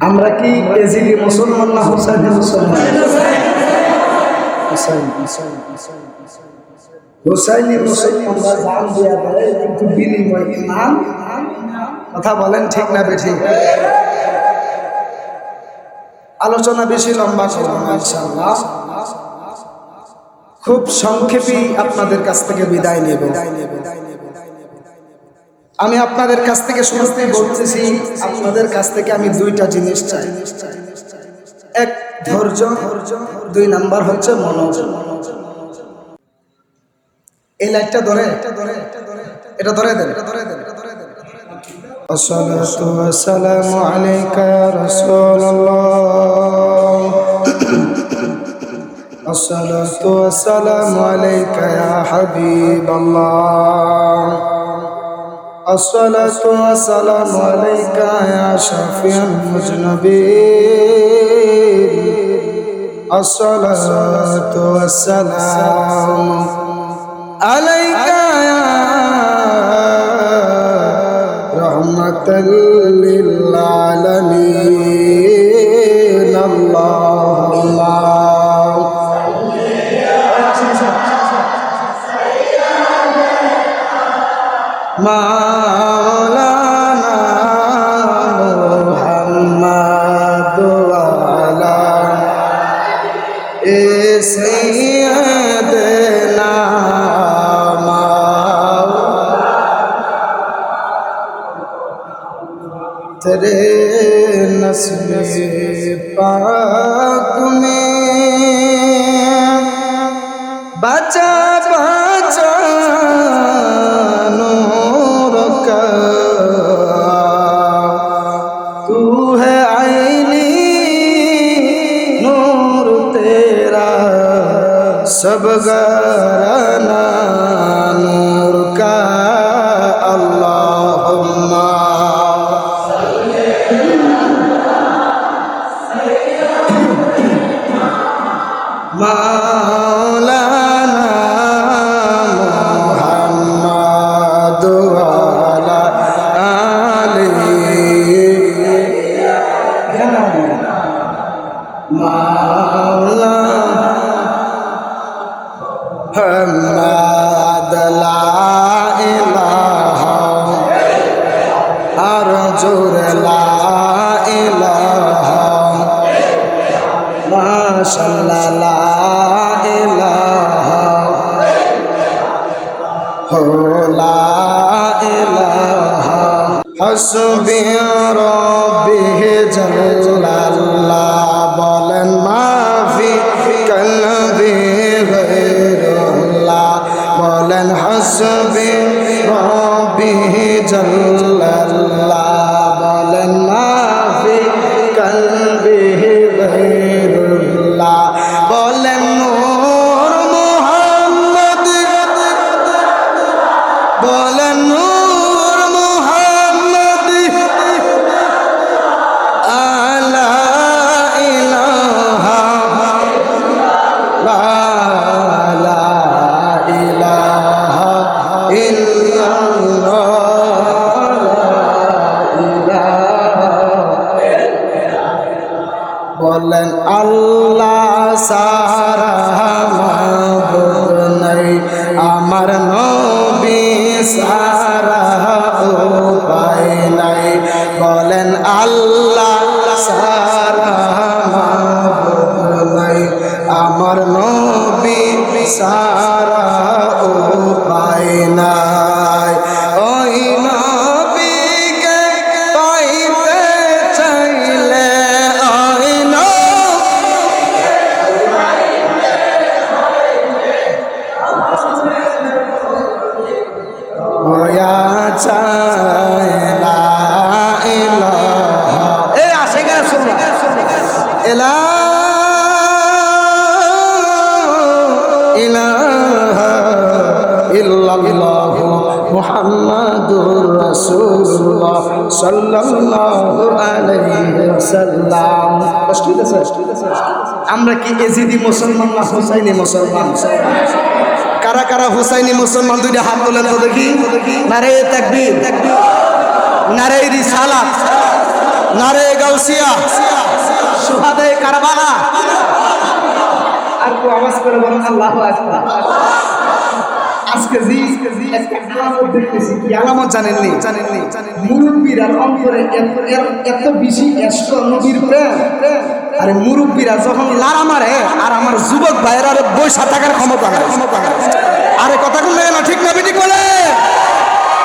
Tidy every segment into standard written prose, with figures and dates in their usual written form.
আমরা কি এজিদি মুসলমান না হুসাইনি মুসলমান? হুসাইনি মুসলমানরা জান দিয়া দেয়, কিন্তু বিনিময় ইমান। কথা বলেন ঠিক না বেঠিক? আলোচনা বেশি লম্বা করব না ইনশাআল্লাহ। খুব সংক্ষেপে আপনাদের কাছ থেকে বিদায় নেব। আমি আপনাদের কাছ থেকে শুরুতেই বলতেছি, আপনাদের কাছ থেকে আমি দুইটা জিনিস চাই। এক, ধৈর্য। দুই নাম্বার হচ্ছে মনোযোগ। এই লাইটটা ধরে, এটা ধরে দেন। আসসালাতু ওয়াসসালামু আলাইকা ইয়া রাসূলুল্লাহ, আসসালাতু ওয়াসসালামু আলাইকা ইয়া হাবিবাল্লাহ, আসসালাতু ওয়াসসালামু আলাইকা ইয়া শাফিউল মুজনবিন, আসসালাতু ওয়াসসালামু আলাইকা ইয়া রাহমাতাল লিল আলামিন। আল্লাহুম্মা মাওলানা মুহাম্মদ ওয়া আলা সাইয়্যিদিনা तेरे नस्ल पाक में बचा बचा नूर का तू है आईनी नूर तेरा सब घराना नूर का। अल्लाहुम्मा মাওলানা মুহাম্মদ ওয়া আলা আলিহি মাওলানা মুহাম্মদ লা ইলাহা আরজুর লা ইলাহা মাশাআল্লাহ লা ইলাহা লা ইলাহা হাসবি রাব্বি জাল্লাল্লাহ। বলেন মাফি কলবি গায়রুল্লাহ। বলেন হাসবি রাব্বি জাল্লাল্লাহ। বলেন মাফি কলবি গায়রুল্লাহ। বলেন নূর মুহাম্মদ, বলেন নূর মুহাম্মদ আলা ইলাহা লা ইলাহা ইল্লাল্লাহ। বলেন আল্লাহ সারা মাবুদ নাই, আমার নবী সারা উপায় নাই। বলেন আল্লাহ সারা মাবুদ নাই, আমার নবী সারা উপায় নাই। ওই নবীকে পাইতে চাইলে মুহাম্মাদুর রাসূলুল্লাহ সাল্লাল্লাহু আলাইহি ওয়াসাল্লাম। আমরা কি এজিদি মুসলমান না হুসাইনি মুসলমান? কারা কারা হুসাইনি মুসলমান দুইটা হাত তোলেন তো দেখি। নারে তাকবীর, নারে রিসালাত, নারে গাউসিয়া, সুহাদায়ে কারবালা। আর কো আওয়াজ করে বলেন আল্লাহু আকবার। আজকে জি একটা আলামত দেখতেছি, কি আলামত জানেননি? মুরব্বীরা অন্তরে এত বেশি ইশক নবীর প্রেম। আরে মুরব্বীরা যখন লাড়া মারে আর আমার যুবক ভাইয়েরা বইসা থাকার ক্ষমতা নাই। আরে কথা কোন না, ঠিক না বেঠিক বলে?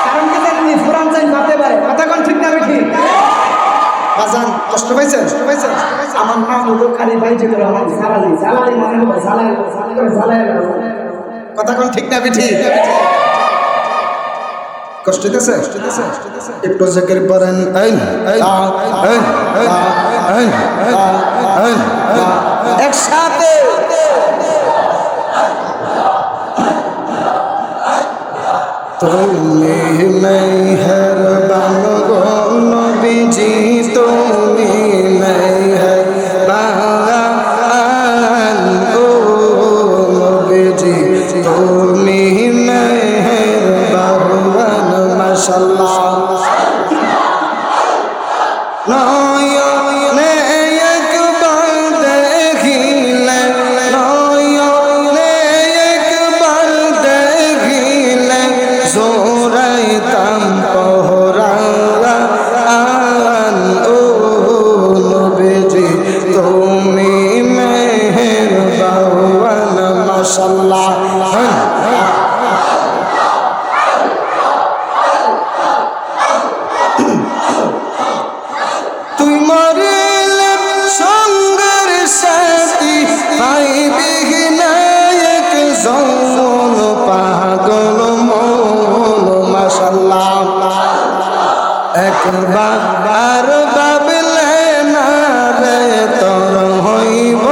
কারণ কি জানেননি? কোরআন চাই মাতে পারে, কথা কোন ঠিক না বেঠিক? বাজান কষ্ট পাইছেন? আমার নাম হলো খালি ভাই, যে আমার জালালি মানে জালালি, কথা কোন ঠিক না বেঠিক? কষ্ট দিতেছে? একটু জিকির করেন একসাথে। তুমি মেহেরবান গো নবীজি, তুমি মেহেরবান গো নবীজি, তুমি মেহেরবান মাশাআল্লাহ। নয়নে একবার দেখিলে, নয়নে একবার দেখিলে জোড়াইতাম পহরান ও নবীজি, তুমি মেহেরবান মাশাআল্লাহ। তুই মরিলে সঙ্গের সাথী পাইবি নায়ক জৌন পাগল মন মাশাআল্লাহ। একবার ভাবলে না রে তোর হইব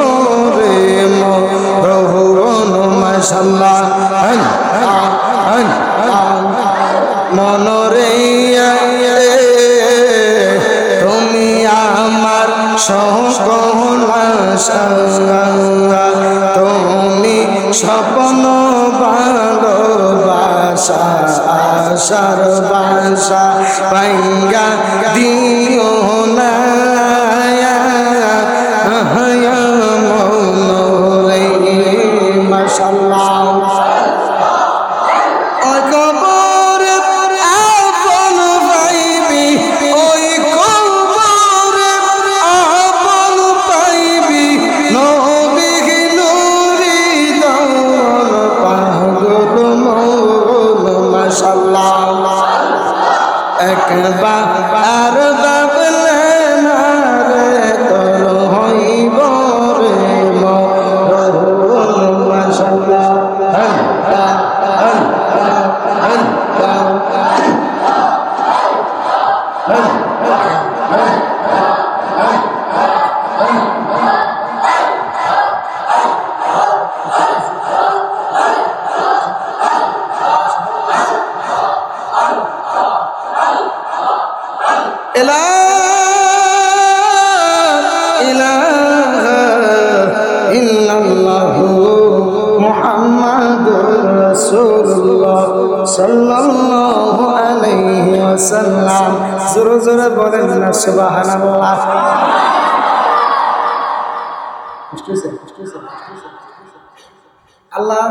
রে মরণ মাশাআল্লাহ। মনরে তুমি আমার সকল আশা, তুমি স্বপ্ন ভালোবাসা, আশার বাসা পাইয়া দিও না মনরে মাশাআল্লাহ। একবার ভাবলে না রে তোর হইব রে মরণ মাশাআল্লাহ। মুহাম্মাদুর রাসূলুল্লাহ সাল্লাল্লাহু আলাইহি ওয়াসাল্লাম। জোরে জোরে বলেন না সুবহানাল্লাহ। আল্লাহ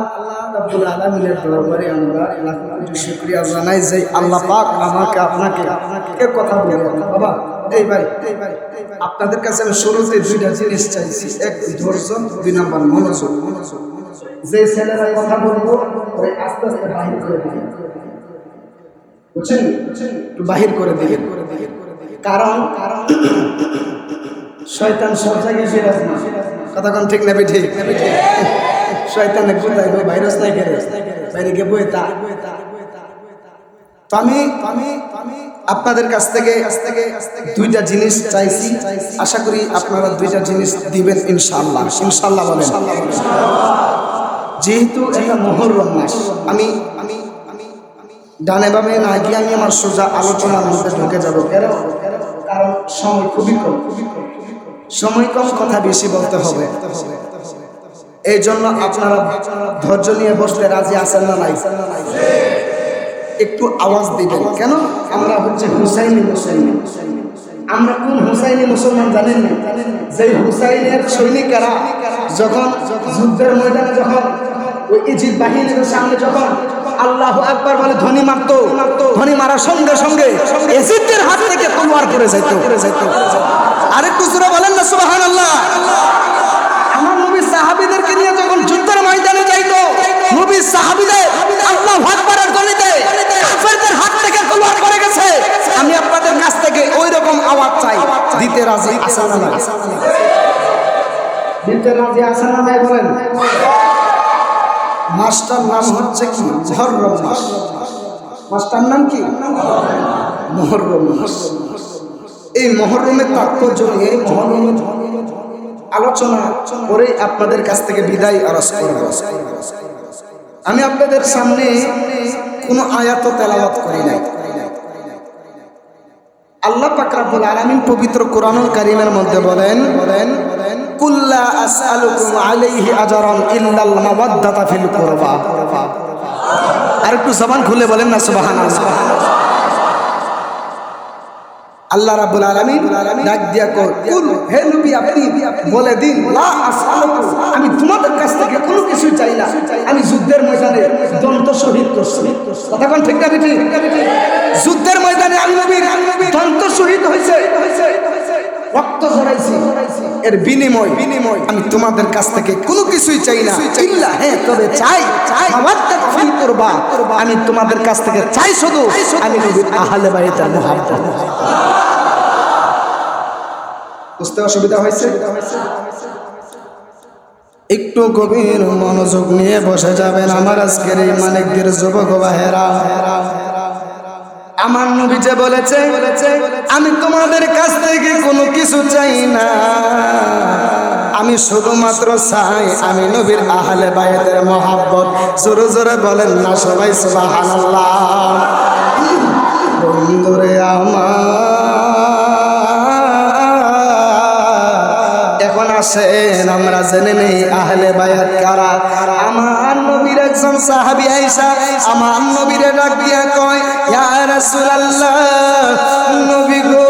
রাব্বুল আলামিনের দরবারে আমরা লাখ কোটি শুকরিয়া জানাই যে আল্লাহ পাক আমাকে আপনাকে কে কথা বলে বাবা। এই ভাই আপনাদের কাছে আমি শুরুতে দুইটা জিনিস চাইছি, এক ধৈর্য, দুই নাম্বার মনোযোগ। যে ছেলেরা কথা বলবো ওই আস্তে আস্তে বাহির করে দিবেন, বুঝছেন? একটু বাহির করে দিবেন, কারণ শয়তান সব জায়গায় বিরাজ না। কথা কোন ঠিক না ঠিক? শয়তানে কোথায় ভাইরাস নাই গেলে বাইরে গিয়ে বই তা। তো আমি আপনাদের কাছ থেকে দুইটা জিনিস চাইছি, আশা করি আপনারা দুইটা জিনিস দিবেন ইনশাআল্লাহ। ইনশাআল্লাহ বলেন। যেহেতু এটা মুহররম মাস, আমি ডানে বামে না গিয়ে আমি আমার সোজা আলোচনার মধ্যে ঢুকে যাব। কারণ সময় খুবই কম, সময় কম, কথা বেশি বলতে হবে। এই জন্য আপনারা ধৈর্য নিয়ে বসতে রাজি আছেন না নাই? নাই? একটু আওয়াজ দিবেন। কেন? আমরা হচ্ছে হুসাইনি আমরা কোন হুসাইনি মুসলমান জানেন না? যে হুসাইনের সৈনিকেরা যখন যুদ্ধের ময়দানে যখন ওই ইজিপ্ট বাহিনীর সামনে যখন আল্লাহু আকবার বলে ধ্বনি মারতো, ধ্বনি মারার সঙ্গে সঙ্গে ইজিপ্টের হাত থেকে তলোয়ার পড়ে যাইতো। আরেকটু জোরে বলেন না সুবহানাল্লাহ। আমার নবী সাহাবীদেরকে নিয়ে যখন যুদ্ধের ময়দানে যাইতো, নবী সাহাবীদের আল্লাহু আকবারের ধ্বনিতে কাফেরদের হাত থেকে তলোয়ার পড়ে গেছে। আমি আপনাদের কাছ থেকে ওই রকম আওয়াজ চাই। দিতে রাজি আছেন না? দিতে রাজি আছেন না বলেন? মাস্টার নাম হচ্ছে কি? মুহররম মাস। মাস্টার নাম কি? মুহররম মাস। এই মুহররমের তাৎপর্য নিয়ে আলোচনা করে আপনাদের কাছ থেকে বিদায় আরজ করব। আমি আপনাদের সামনে কোনো আয়াত তেলাওয়াত করি নাই। আল্লাহ পাক রব্বুল আলামিন পবিত্র কোরআনুল কারীমের মধ্যে বলেন, কুল্লা আসআলুকুম আলাইহি আজরান ইল্লাল মাওয়াদ্দাতা ফিল কুরবা। আর একটু জবান খুলে বলেন না সুবহানাল্লাহ। আল্লাহ রাব্বুল আলামিন ডাক দিয়া কুল, হে নবী আপনি বলে দিন, লা আসআলুকুম, আমি তোমাদের কাছ থেকে কোনো কিছু চাই না। আমি যুদ্ধের ময়দানে দন্ত শহীদ করছি। কথা কোন ঠিক না বেটি? যুদ্ধের ময়দানে আমি নবী দন্ত শহীদ হইছে, রক্ত ঝরাইছি। এর বিনিময় আমি তোমাদের কাছ থেকে কোনো কিছুই চাই না। ইল্লা, হ্যাঁ তবে চাই মাওয়াদ্দাত ফিল কুরবা, আমি তোমাদের কাছ থেকে চাই শুধু আমি নবীর আহলে বাইতের মুহাব্বত। বুঝতে অসুবিধা হয়েছে? একটু গভীর মনোযোগ নিয়ে বসে যাবেন আমার আজকের এই মানিকদের যুবক ভাইয়েরা। আমার নবী যে বলেছে আমি তোমাদের কাছ থেকে কোনো কিছু চাই না, আমি শুধুমাত্র চাই আমি নবীর আহলে বাইতের মুহাব্বত। জোরে জোরে বলেন না সবাই সুবহানাল্লাহ। বন্ধুরে আমার, এখন আসেন আমরা জেনে নেই আহলে বায়াত কারা। আমার নবীর একজন সাহাবী আয়েশা আমার নবীরে ডাক দিয়া কয়, ইয়া রাসূলুল্লাহ, নবী গো,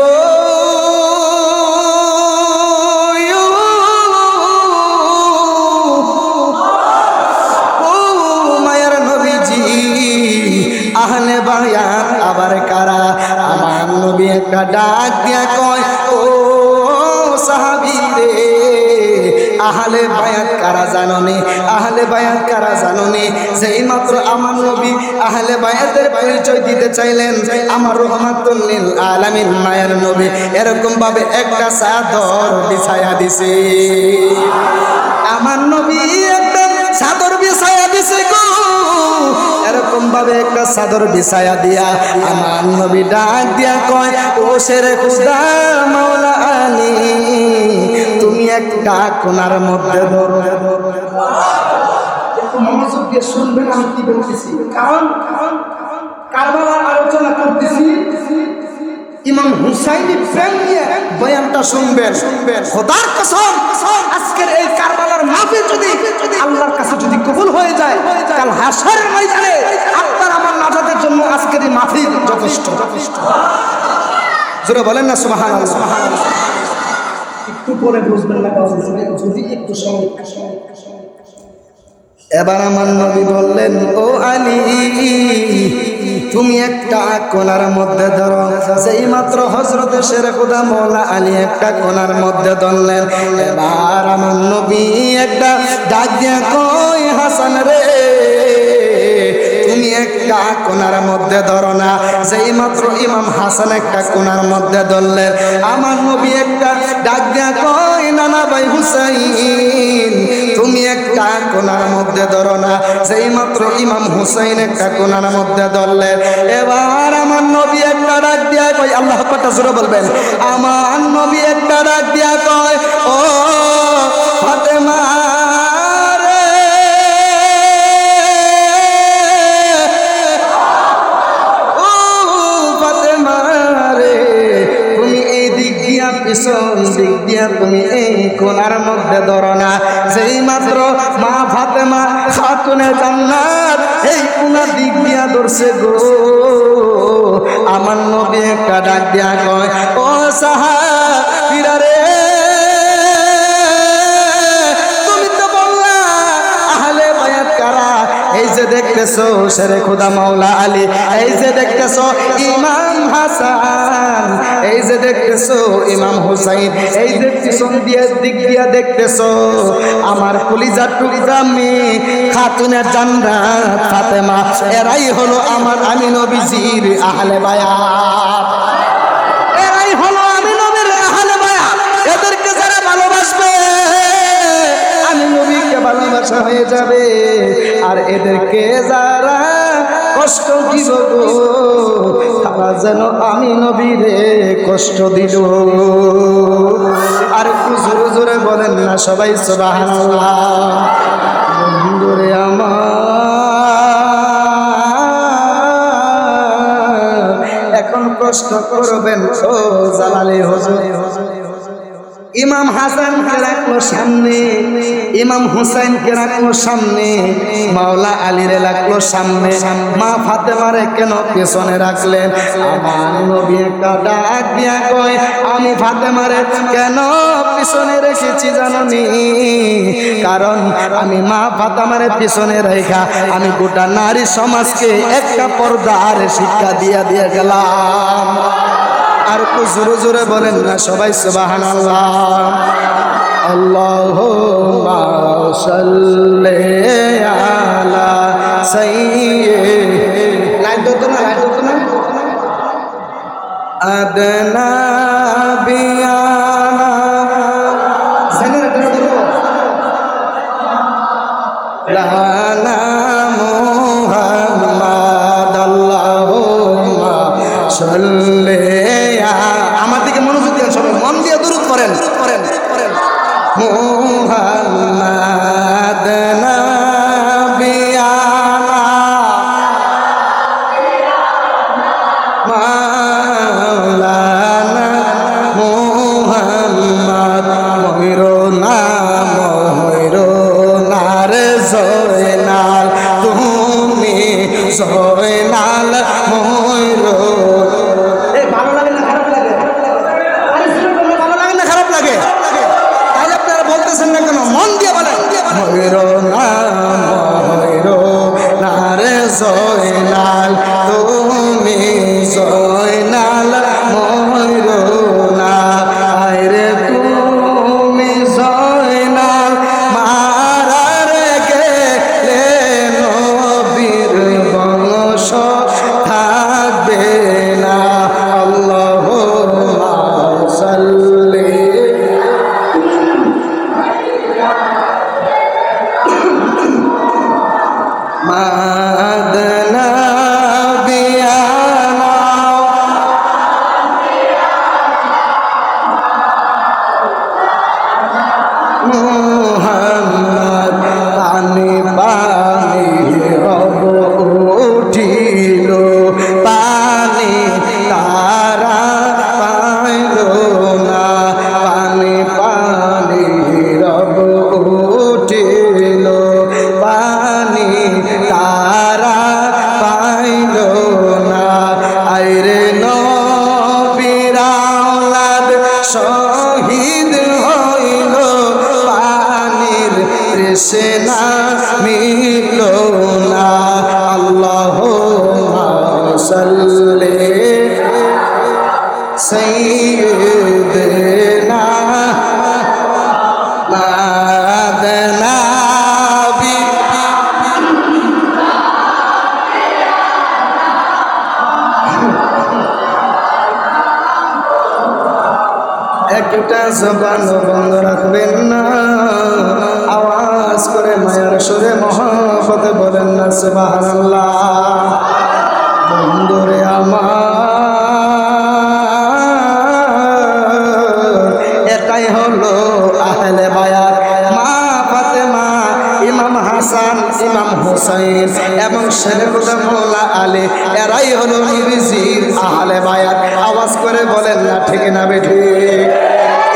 ও মায়ের নবীজি, আহলে বায়াত আবার কারা? আমার নবী একটা ডাক দিয়া কয়, ও সাহাবী রে, আহলে বায়াত কারা জানোনি? আহলে বায়াত কারা জানোনি? যেই মাত্র আমার নবী আহলে বায়াতের পরিচয় দিতে চাইলেন, আমার রহমাতুল লিল আলামিন মায়ের নবী এরকম ভাবে একটা চাদর বিছায়া দিছে। আমার নবী একটা চাদর বিছায়া দিছে গো, এরকম ভাবে একটা চাদর বিছায়া দিয়া আমার নবী ডাক দিয়া কয়, ও শেরে খুদা মাওলা আলী, তুমি একটা কোনার মধ্যে ধরো। একটু মনোযোগ দিয়ে শুনবেন আমি কি বলতেছি, কারণ কারবালার আলোচনা করতেছি, ইমাম হুসাইনের প্রেম নিয়ে বয়ানটা শুনবেন। খোদার কসম, আজকের এই কারবালার মাহফিল যদি আল্লাহর কাছে যদি কবুল হয়ে যায়, কাল হাশরের ময়দানে আপনার আমার নাজাতের জন্য আজকের এই মাহফিল যথেষ্ট। জোরে বলেন না সুবহানাল্লাহ। একটু পরে বুঝবেন না যদি একটু সময়। এবার আমার নবী বললেন, ও আলী, তুমি একটা কোনার মধ্যে ধরো। সেই মাত্র হযরতে শেরে খুদা মওলা আলী একটা কোনার মধ্যে ধরলেন। এবার আমার নবী একটা ডাক দিয়া কই, হাসান রে, তুমি একটা কোনার মধ্যে ধরো না। যেই মাত্র ইমাম হাসান একটা কোনার মধ্যে ধরলেন, আমার নবী একটা ডাক দিয়া কই, নানা ভাই হুসাইন, তুমি একটা কোনার মধ্যে ধরো না। যেই মাত্র ইমাম হুসাইন একটা কোনার মধ্যে ধরলেন, এবার আমার নবী একটা ডাক দিয়া কই, আল্লাহ পাকটা জোরে বলবেন, আমার নবী একটা ডাক দিয়া কয়, ও ফাতেমা রে, ও ফাতেমা রে, তুমি এই দিক দিয়া পিছন দিক দিয়া তুমি এই কোনার মধ্যে ধরো না। যেই মাত্র মা ফাতেমা খাতুনে জান্নাত এই কোনার দিক দিয়া ধরছে গো, আমার নবী একটা ডাক দিয়া কয়, ও সাহাবীরা রে, তুমি তো বললা আহলে বায়াত কারা? এই যে দেখতেছো শেরে খোদা মাওলা আলী, এই যে দেখতেছো ইমাম হাসান, এই যে দেখতেছো ইমাম হুসাইন, এই যে পিছন দিয়ে দিক দিয়া দেখতেছো আমার কলিজার টুকরা মেয়ে খাতুনে জান্নাত ফাতেমা, এরাই হলো আমার আমি নবীজির আহলে বায়াত, এরাই হলো আমি নবীর আহলে বায়াত। এদেরকে যারা ভালোবাসবে আমি নবীকে ভালোবাসা হয়ে যাবে, আর এদেরকে যারা কষ্ট দিব গো তারা যেন আমি নবীরে কষ্ট দিল। আর একটু জোরে জোরে বলেন না সবাই সুবহানাল্লাহ। বন্ধুরে আমার এখন কষ্ট করবেন ও জালালি হুজুর। ইমাম হাসানকে রাখলো সামনে, ইমাম হুসাইনকে রাখলো সামনে, মাওলা আলীরে রাখলো সামনে, মা ফাতেমারে কেন পেছনে রাখলেন? আমার নবী একটা ডাক দিয়া কয়, আমি ফাতেমারে কেন পিছনে রেখেছি জানোনি? কারণ আমি মা ফাতেমারে পিছনে রেখা আমি গোটা নারী সমাজকে একটা পর্দার শিক্ষা দিয়া দিয়ে গেলাম। আর একটু জোরে জোরে বলেন না সবাই সুবহানাল্লাহ। আল্লাহুম্মা সাল্লি আলা সাইয়্যিদিনা, লাইট ধরতো না, লাইট ধরতো না, আদনা বিয়ানা জেনারেটর ধরবো, লানা মুহাম্মাদ আল্লাহুম্মা সাল্লি, আমার দিকে মনোযোগ দেন সবাই, মন দিয়ে দুরূদ করেন করেন করেন। মুহাম্মাদ নাবিয়ানা মাওলানা মুহাম্মদ, ময়ূরনা ময়ূরনা রে জয়নাল, তুমি জয়নাল ময়ূর। ভালো লাগে না খারাপ লাগে? ভালো লাগে না খারাপ লাগে? তাহলে আপনারা বলতেছেন না কেন? মন দিয়ে বলেন। ময়ূরনা ময়ূরনা রে জয়নাল, তুমি জয়নাল ময়ূরনা, আরে তুমি জয়নাল মারার গেলে নবীর বংশ থাকবে না। আল্লাহুম্মা সাল্লি মাদনা বিয়ানা মুহাম্মদ, পানি পানি রব উঠিল, পানি তারা পাইল না, পানি পানি রব উঠিল, পানি তারা পাইল না, আইরে নবীর আওলাদ শহীদ হইল, পানির তৃষ্ণা মিলল না। আল্লাহুম্মা সাল্লি সাইয়্যিদিনা মাদনা বি, একটা জবান বন্ধ রাখবেন না, আওয়াজ করে মায়ার সুরে মহব্বতে বলেন না সুবহানাল্লাহ। বন্ধুরে আমার এটাই হলো আহলে বায়াত, মা ফাতেমা, ইমাম হাসান, ইমাম হুসাইন এবং শেরে খোদা মাওলা আলী, এরাই হলো নবীজির আহলে বায়াত। আওয়াজ করে বলেন না ঠিক না বেঠি?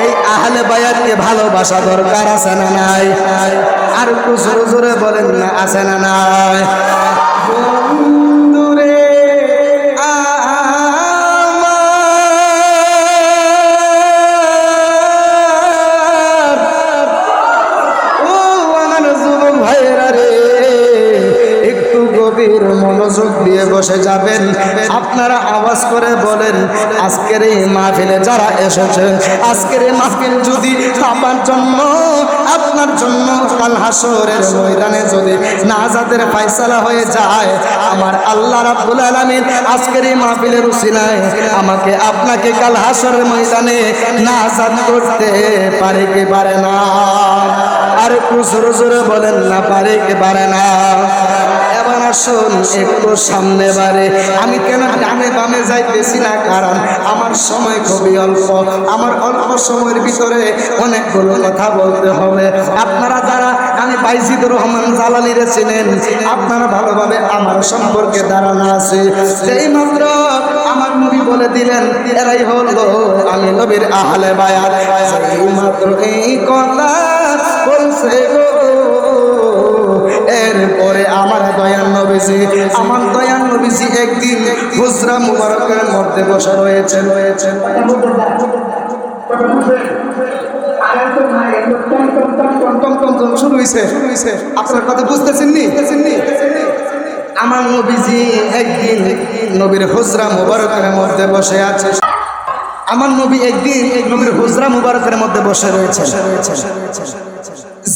এই আহলে বায়াতকে ভালোবাসা দরকার আছে না নাই? আর একটু জোরে জোরে বলেন না আছে না নাই? বন্ধুরে বসে যাবেন, আপনারা আওয়াজ করে বলেন, আজকের এই মাহফিলে যারা এসেছেন, আজকের এই মাহফিল যদি আমার জন্য, আপনার জন্য কাল হাসরের ময়দানে যদি নাজাতের ফয়সালা হয়ে যায়, আমার আল্লাহ রাব্বুল আলামিন আজকের এই মাহফিলের উসিলায় আমাকে আপনাকে কাল হাসরের ময়দানে নাজাত করতে পারে কি পারে না? আর একটু জোরে জোরে বলেন না, পারে কি পারে না? এবার আসুন একটু সামনে বারে। আমি কেন ডানে বামে যাইতেছি না, কারণ আমার সময় খুবই অল্প, আমার অল্প সময়ের ভিতরে অনেকগুলো কথা বলতে হবে। আপনারা যারা আমি বাইজিদুর রহমান জালালিরে চিনেন, আপনারা ভালোভাবে আমার সম্পর্কে ধারণা আছে। সেই মাত্র আমার নবী বলে দিলেন, এরাই হলো আমি নবীর আহলে বায়াত। সেই মাত্র এই কথা বলছে গো, এরপরে আমার দয়াল নবীজি, আমার দয়াল নবীজি একদিন হুজরা মুবারকের মধ্যে বসে রয়েছেন। শুরু হয়েছে, আপনার কথা বুঝতেছেন নি? আমার নবীজি একদিন নবীর হুজরা মুবারকের মধ্যে বসে আছে। আমার নবী একদিন নবীর হুজরা মুবারকের মধ্যে বসে রয়েছে।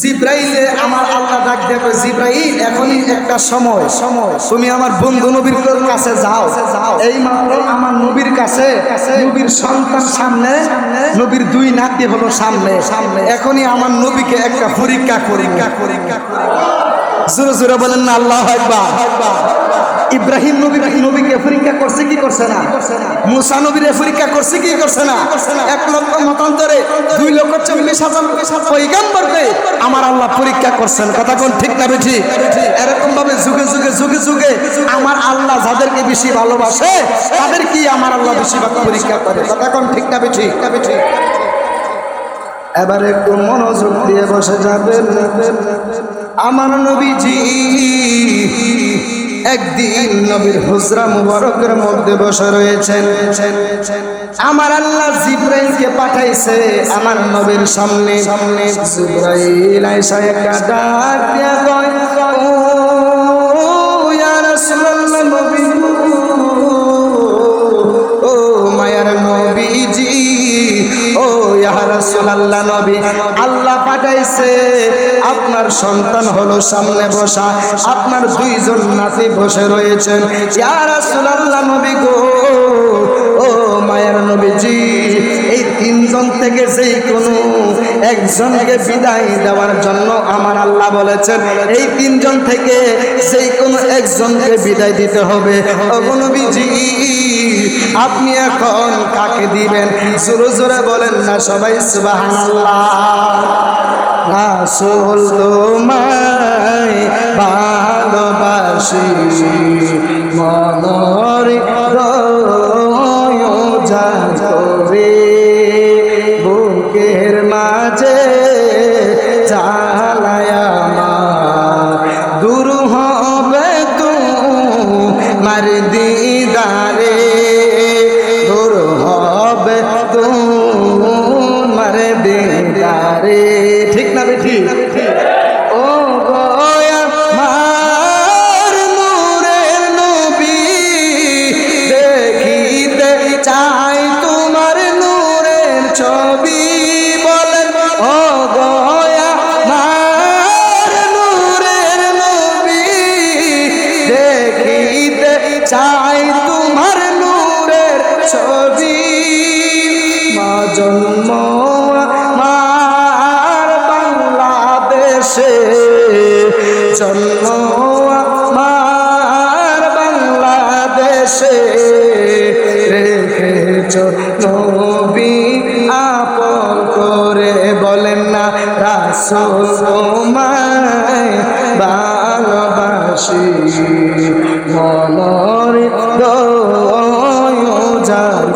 জিব্রাইলে আমার আল্লাহ ডাক দেখো, জিব্রাইল এখনই একটা সময়, তুমি আমার বন্ধু নবীর কাছে যাও। এই মাত্র আমার নবীর কাছে নবীর সন্তান সামনে, নবীর দুই নাতি হলো সামনে, এখনই আমার নবীকে একটা পরীক্ষা। জোরে জোরে বলেন না আল্লাহু আকবার। ইব্রাহিম নবীকে পরীক্ষা করছে কি করছে না? মুসা নবীরে পরীক্ষা করছে কি করছে না? 1 লক্ষ মতান্তরে 2,40,000 পয়গম্বরকে আমার আল্লাহ পরীক্ষা করছেন। কথা কোন ঠিক না বেঠিক? এরকম ভাবে যুগে যুগে যুগে যুগে আমার আল্লাহ যাদেরকে বেশি ভালোবাসে তাদের কি আমার আল্লাহ বেশিরভাগ পরীক্ষা করে। কথা কোন ঠিক না বেঠিক? এবার একটু মনোযোগ দিয়ে বসে যাবেন। আমার নবীজি একদিন নবীর হুজরা মুবারকের মধ্যে বসে রয়েছেন। আমার আল্লাহ জিব্রাইলকে পাঠাইছে আমার নবীর সামনে। জিব্রাইল আইসা একটা ডাক দিয়া কয়, ও ইয়া রাসূলুল্লাহ, নবী ও মায়ার নবীজি, ও ইয়া রাসূলুল্লাহ নবী, আল্লাহ পাঠাইছে আপনার সন্তান হলো সামনে বসা, আপনার 2 জন নাতি বসে রয়েছেন। ইয়া রাসূলুল্লাহ নবী গো, ও মায়ের নবীজি, এই 3 জন থেকে যেই কোনো একজনকে বিদায় দেওয়ার জন্য আমার আল্লাহ বলেছেন। এই 3 জন থেকে যেই কোনো একজনকে বিদায় দিতে হবে। ও নবীজি, আপনি এখন কাকে দিবেন? জোরে জোরে বলেন না সবাই সুবহানাল্লাহ। রাসূল তোমায় ভালোবাসি, মনের করে বুকের মাঝে জ্বালায় আমার, দূর হবে তোমার দিদারে, দূর হবে তোমার দিদারে। ঠিক না বেঠি? ও গয়া মার নূরের নবী, দেখিতে চাই তোমার নূরের ছবি। বলেন ও গয়া মার নূরের নবী, দেখিতে চাই তোমার নূরের ছবি। মা জন্ম জন্ম আমার বাংলাদেশে, রেখেছ নবী আপন করে। বলেন না রাসূল তোমায় ভালোবাসি, মনের দয়ার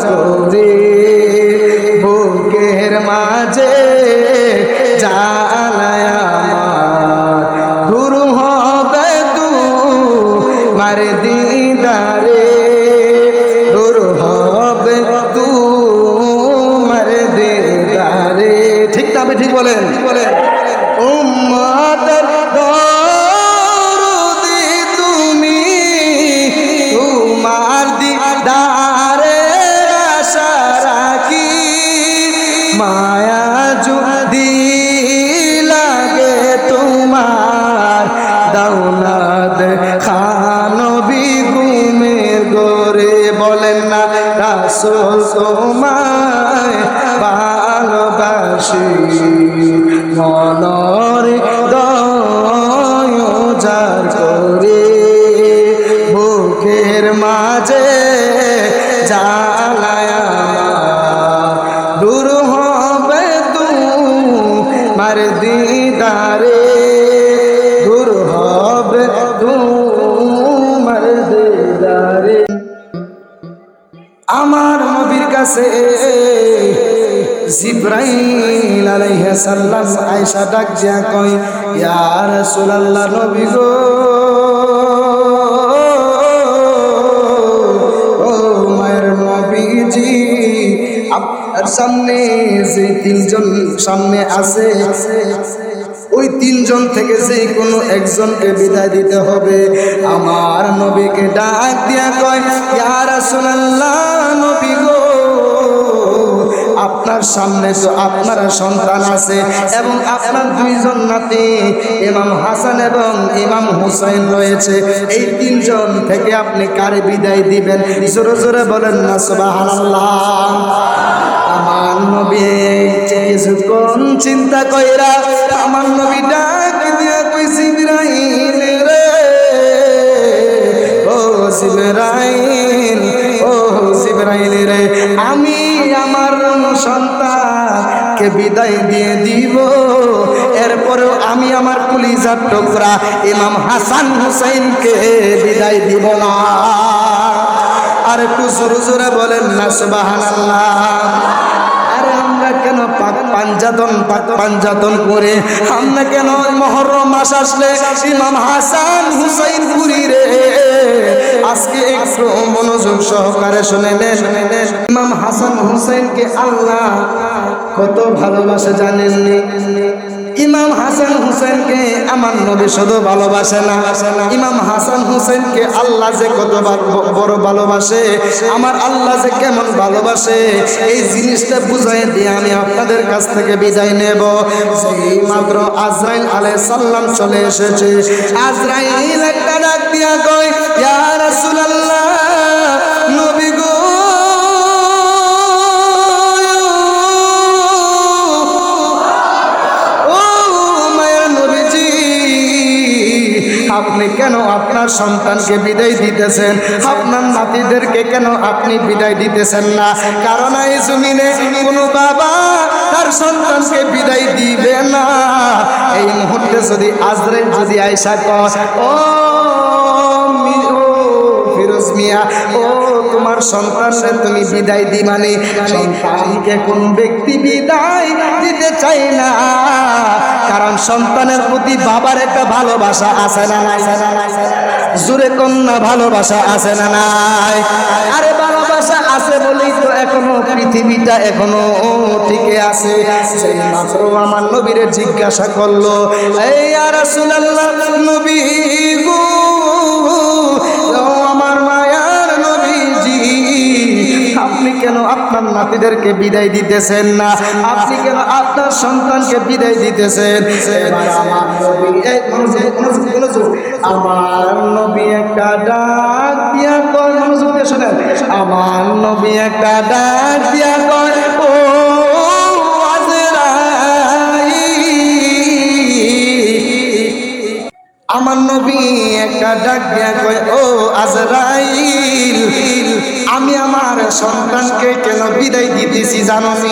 করে বুকের মাঝে জ্বালায় আমার, দূর হবে তোমার দিদারে, দূর হবে তোমার দিদারে। ঠিক না ঠিক বলেন? উম্মতের দরদি তুমি, মনর দয়ার করে বুকের মাঝে জ্বালায়া দূর হবে তোমার দিদারে, দূর হবে তোমার দিদারে। আমার নবীর কাছে জিবরাইল আলাইহিস সালাম আয়েশা ডাক দিয়া কই, ইয়া রাসূলুল্লাহ নবী গো, ও মায়ের নবীজি, আপনার সামনে যে তিনজন সামনে আছে, ওই তিনজন থেকে যে কোনো একজনকে বিদায় দিতে হবে। আমার নবীকে ডাক দিয়া কয়, ইয়া রাসূলুল্লাহ নবী গো, আপনার সামনে তো আপনার সন্তান আছে এবং আপনার দুইজন নাতি ইমাম হাসান এবং ইমাম হুসাইন রয়েছে। এই তিনজন থেকে আপনি কারে বিদায় দিবেন? জোরে জোরে বলেন না সুবহানাল্লাহ। আমার নবী কিছুক্ষণ চিন্তা কইরা আমার নবী ডাক দিয়া কই, জিবরাইল রে, ও জিবরাইল, ও জিবরাইল রে, আমি আমার সন্তানকে বিদায় দিয়ে দিব, এরপরেও আমি আমার কলিজার টুকরা ইমাম হাসান হুসাইনকে বিদায় দিব না। আর একটু জোরে জোরে বলেন না সুবহানাল্লাহ। আরে আমরা কেন পাঞ্জাতন করে, আমরা কেন মুহররম মাস আসলে ইমাম হাসান হুসাইন পুরি রে, আজকে একটু মনোযোগ সহকারে শুনে নেন। ইমাম হাসান হুসাইনকে আল্লাহ কত ভালোবাসে জানেননি? ইমাম হাসান হুসেনকে আমার নবী শুধু ভালোবাসে না, ইমাম হাসান হুসেনকে আল্লাহ যে কত বড় ভালোবাসে, আমার আল্লাহ যে কেমন ভালোবাসে, এই জিনিসটা বুঝাই দিয়ে আমি আপনাদের কাছ থেকে বিদায় নেব। সেই মাত্র আজরাইল আলাইহিস সালাম চলে এসেছে। আজরাইল একটা ডাক দিয়া কয়, ইয়া রাসূলুল্লাহ নবী গো, আপনি কেন আপনার সন্তানকে বিদায় দিতেছেন? আপনার নাতিদেরকে কেন আপনি বিদায় দিতেছেন না? কারণ এই জমিনে কোনো বাবা তার সন্তানকে বিদায় দিবে না। এই মুহূর্তে যদি আজরাইল যদি আয়েশা কয়, ও ফিরোজ মিয়া, ও তোমার সন্তানকে তুমি বিদায় দিবানি, সন্তানকে কোন ব্যক্তি বিদায় দিতে চাই না, কারণ সন্তানের প্রতি বাবার একটা ভালোবাসা আছে না নাই? জোরে কন্যা ভালোবাসা আছে না নাই? আরে ভালোবাসা আছে বলেই তো এখনো পৃথিবীটা এখনো টিকে আছে। সেই মাত্র আমার নবীরে জিজ্ঞাসা করলো, এই ইয়া রাসূলুল্লাহ নবী গো, আমার মায়ার নবীজি, আপনি কেন আপনার নাতিদেরকে বিদায় দিতেছেন না? আপনি কেন আপনার সন্তানকে বিদায় দিতেছেন? আমার নবী একটা ডাক দিয়া কয়, মনোযোগ দিয়ে শোনেন, আমার নবী একটা ডাক দিয়া কয়, ও আমার নবী একটা ডাক দিয়া কয়, ও আজরাইল, আমি আমার সন্তানকে কেন বিদায় দিতেছি জানো নি?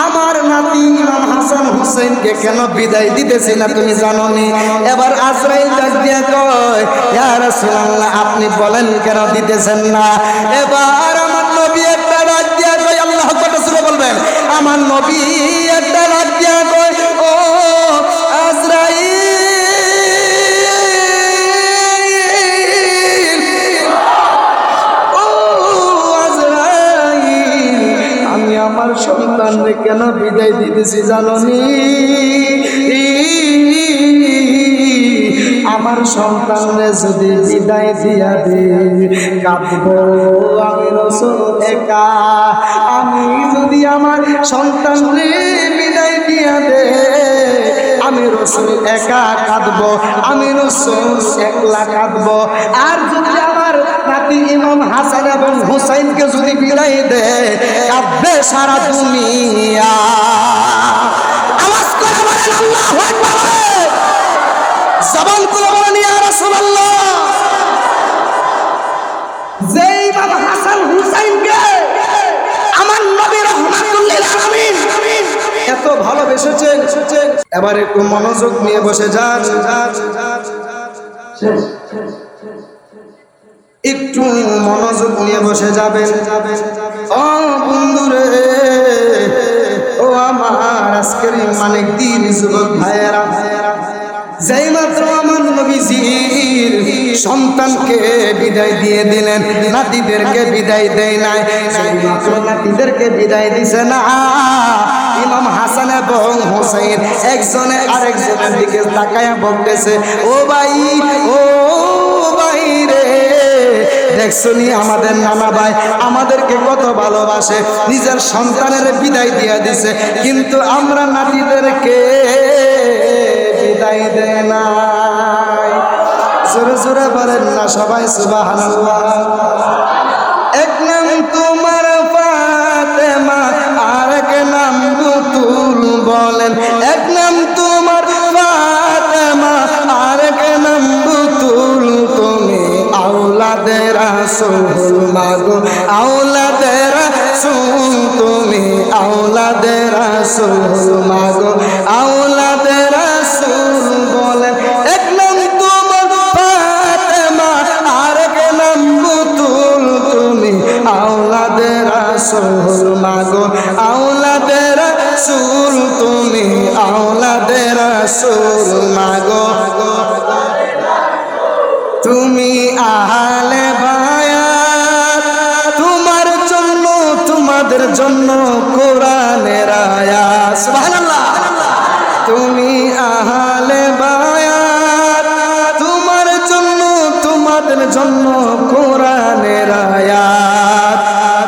আমার নাতি ইমাম হাসান হুসাইনকে কেন বিদায় দিতেছি না তুমি জানো নি? এবার আজরাইল ডাক দিয়া কয়, ইয়া রাসূলুল্লাহ আপনি বলেন কেন দিতেছেন না? এবার আমার নবী একটা ডাক দিয়া কয়, আল্লাহু আকবার সুবহানাল্লাহ বলবেন, আমার নবী একটা ডাক দিয়া কয়, ও আজরাইল, আমার সন্তানকে কেন বিদায় দিতেছি জাননি? আমার সন্তানরে যদি বিদায় দিয়া দে, কাঁদবো আমি রাসূল একা। আমি যদি আমার সন্তানরে বিদায় দিয়া দে, আমি রাসূল একা কাঁদবো, আমি রাসূল একলা কাঁদবো। আর যদি আমার নাতি ইমাম হাসান এবং হুসাইনকে যদি বিদায় দে, কাঁদবে সারা দুনিয়া। জবান করে বলেন ইয়া রাসূলুল্লাহ। যে ইমাম হাসান হুসাইনকে আমার নবী রাহমাতুল লিল আলামিন এত ভালোবেসেছেন, এবার একটু মনোযোগ নিয়ে বসে যান, একটু মনোযোগ নিয়ে বসে যাবেন। ও বন্ধুরে, ও আমার আজকের মানিক দিন যুবক ভাইয়েরা, যেই মাত্র আমার নবীজির সন্তানকে বিদায় দিয়ে দিলেন, নাতিদেরকে বিদায় দেয় নাই, সেই মাত্র নাতিদেরকে বিদায় দিছে না, ইমাম হাসান এবং হোসেন একজনে আরেকজনের দিকে তাকায়া বলতেছে, ও ভাই, ও ভাই রে, দেখছনি আমাদের নানা ভাই আমাদেরকে কত ভালোবাসে, নিজের সন্তানের বিদায় দিয়ে দিছে, কিন্তু আমরা নাতিদেরকে বিদায় দেয় নাই। জোরে জোরে বলেন না সবাই সুবহানাল্লাহ। এক নাম তোমার ফাতেমা, আরেক নাম বুতুল বলেন, এক নাম তোমার ফাতেমা, আরেক নাম বুতুল, তুমি আওলাদে রাসূল মাগো, আওলাদে রাসূল, তুমি আওলাদে রাসূল মাগো, আওলাদে রাসূল বলেন। এক নাম তোমার ফাতেমা, আরেক নাম বুতুল, তুমি আওলাদে রাসূল মাগো, আওলাদে রাসূল, তুমি আওলাদে রাসূল মাগো, তুমি আহলে বায়াত, তোমার জন্য তোমাদের জন্য কোরআনের আয়াত, সুবহানাল্লাহ। তুমি আহলে বায়াত, তোমার জন্য তোমাদের জন্য কোরআনের আয়াত,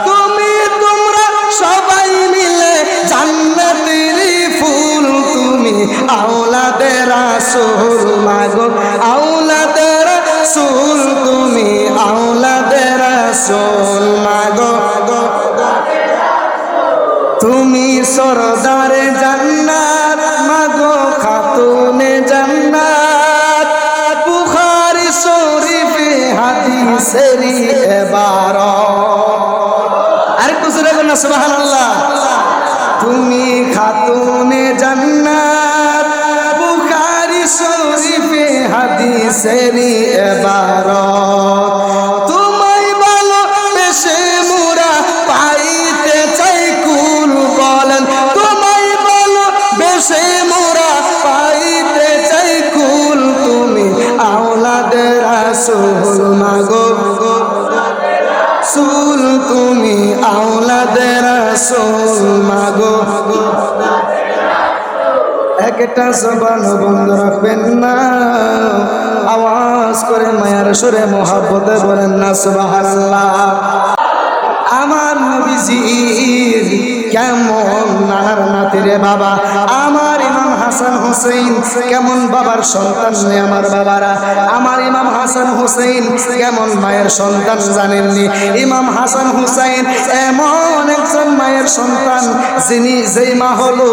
তুমি তোমরা সবাই মিলে জান্নাতের ফুল, তুমি আওলাদে রাসূল মাগো, আওলাদে রাসূল, তুমি আওলাদে রাসূল মাগো, তুমি সরদারে জান্নাত মাগো, খাতুনে জান্নাত, বুখারী শরীফে হাদিসেরই ইবারত। আরেকটু জোরে বলুন না সুবহানাল্লাহ। তুমি খাতুনে জান্নাত, বুখারী শরীফে হাদিসেরই ইবারত, তোমায় ভালোবেসে মোরা পাইতে চাই কুল বলেন, তোমায় ভালোবেসে মোরা পাইতে চাই কুল, তুমি আওলাদে রাসূল মাগো, রাসূল, তুমি আওলাদে রাসূল মাগো। একটা জবান বন্ধ রাখবেন না, আওয়াজ করে মায়ার সুরে মোহাব্বতে বলেন না সুবহানাল্লাহ। আমার নবীজির কেমন নানার নাতিরে বাবা, আমার ইমাম হাসান হোসেন কেমন বাবার সন্তান নেই আমার বাবারা, আমার ইমাম হাসান হোসেন কেমন মায়ের সন্তান জানেননি? ইমাম হাসান হোসেন এমন একজন মায়ের সন্তান, যিনি যেই মা হলো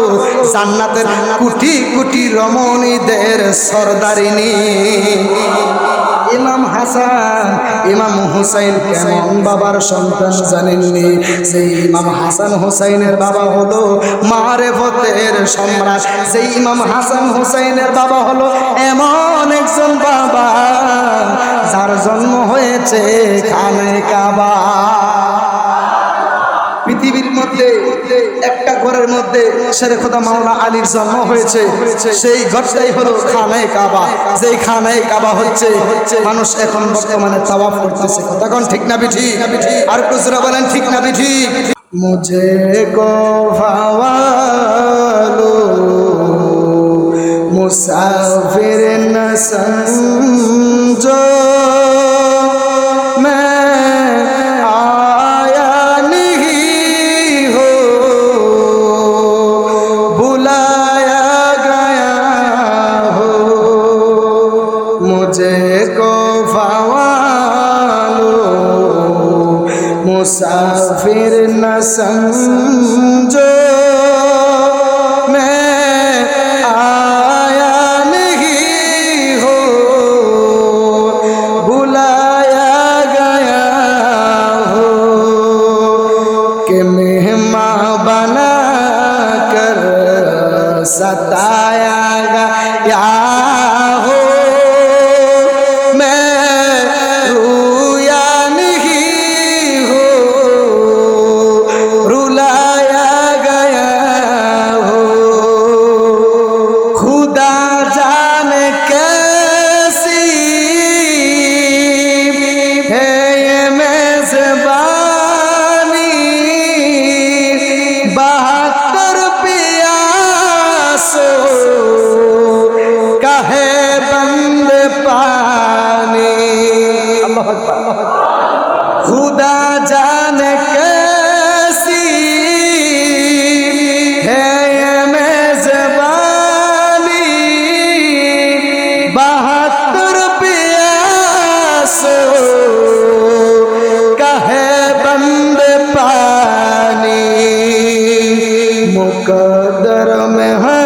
জান্নাতের কোটি কোটি রমণীদের সরদারিনী। ইমাম হাসান, ইমাম হুসাইন কেমন বাবার সন্তান জানেননি? সেই ইমাম হাসান হুসাইনের বাবা হলো মারেফতের সম্রাট, সেই ইমাম হাসান হুসাইনের বাবা হলো এমন একজন বাবা যার জন্ম হয়েছে খানে কাবা। পৃথিবীর মধ্যে একটা ঘরের মধ্যে শেরে খোদা মাওলা আলীর জন্ম হয়েছে, সেই ঘরটাই হলো খানায়ে কাবা। যেই খানায়ে কাবা হচ্ছে মানুষ এখন বর্তমানে তাওয়াফ করতেছে। তখন ঠিক না বিঠি? আর কুজরা বলেন ঠিক না বিঠি? মুঝে গো ভাওয়ালো মুসাফির ন সমঝো, मुसाफिर न समझो मैं आया नहीं हो, बसाया गया हो मैं रूया नहीं हो रुलाया गया हो खुदा जाने कैसी है ये मेज़बानी 72 प्यासों का है बंद पानी खुदा जाने कैसी है ये मेज़बानी 72 प्यासों का है बंद पानी मुकद्दर में है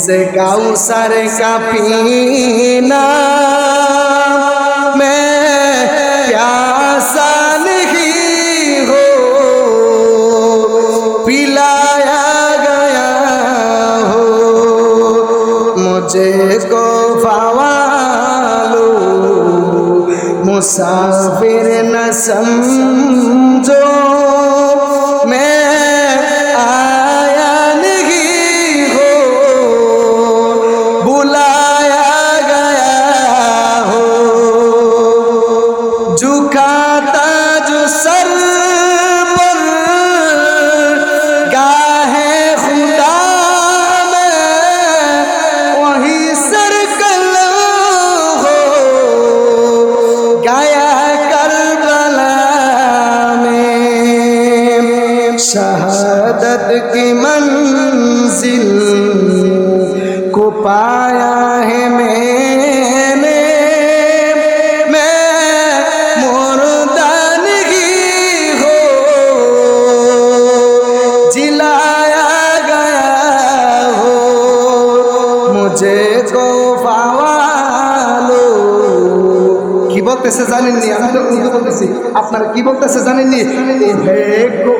से काउसर का पीना मैं प्यासा नहीं हो पिलाया गया हो मुझे को फवालो मुसाफिर न समझो मैं आया नहीं हो बुलाया गया हो झुकाता जो सर पर गाहे खुदा में वही सरकल हो गाया करबला में शहादत की मंजिल को पाया है मैंने मैं मुर्दा नहीं हो जिलाया गया हो मुझे को फावालो কি বলতেছে জানেননি আমি তো উর্দু বলতেছি আপনারা কি বলতেছে জানেননি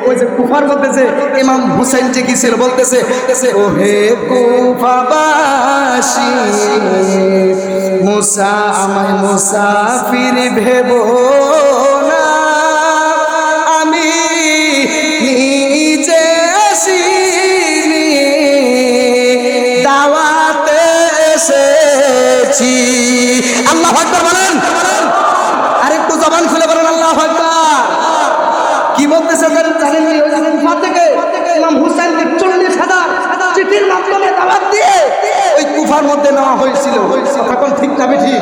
ওই যে কুফার বলতেছে ইমাম হুসাইন যে কি ছিল বলতেছে ও হে কুফাবাসী মুসা আমায় মুসাফির ভেবো না আমি নিজে আসিনি দাওয়াতে এসেছি আল্লাহু আকবার বলেন আরেকটু জবান খুলে বলেন আল্লাহু আকবার কি বলতেছে জানেননি ওই কুফা থেকে ইমাম হুসাইনকে 40,000 চিঠির মাধ্যমে দাওয়াত দিয়ে ওই কুফার মধ্যে নেওয়া হয়েছিল তখন ঠিক না ঠিক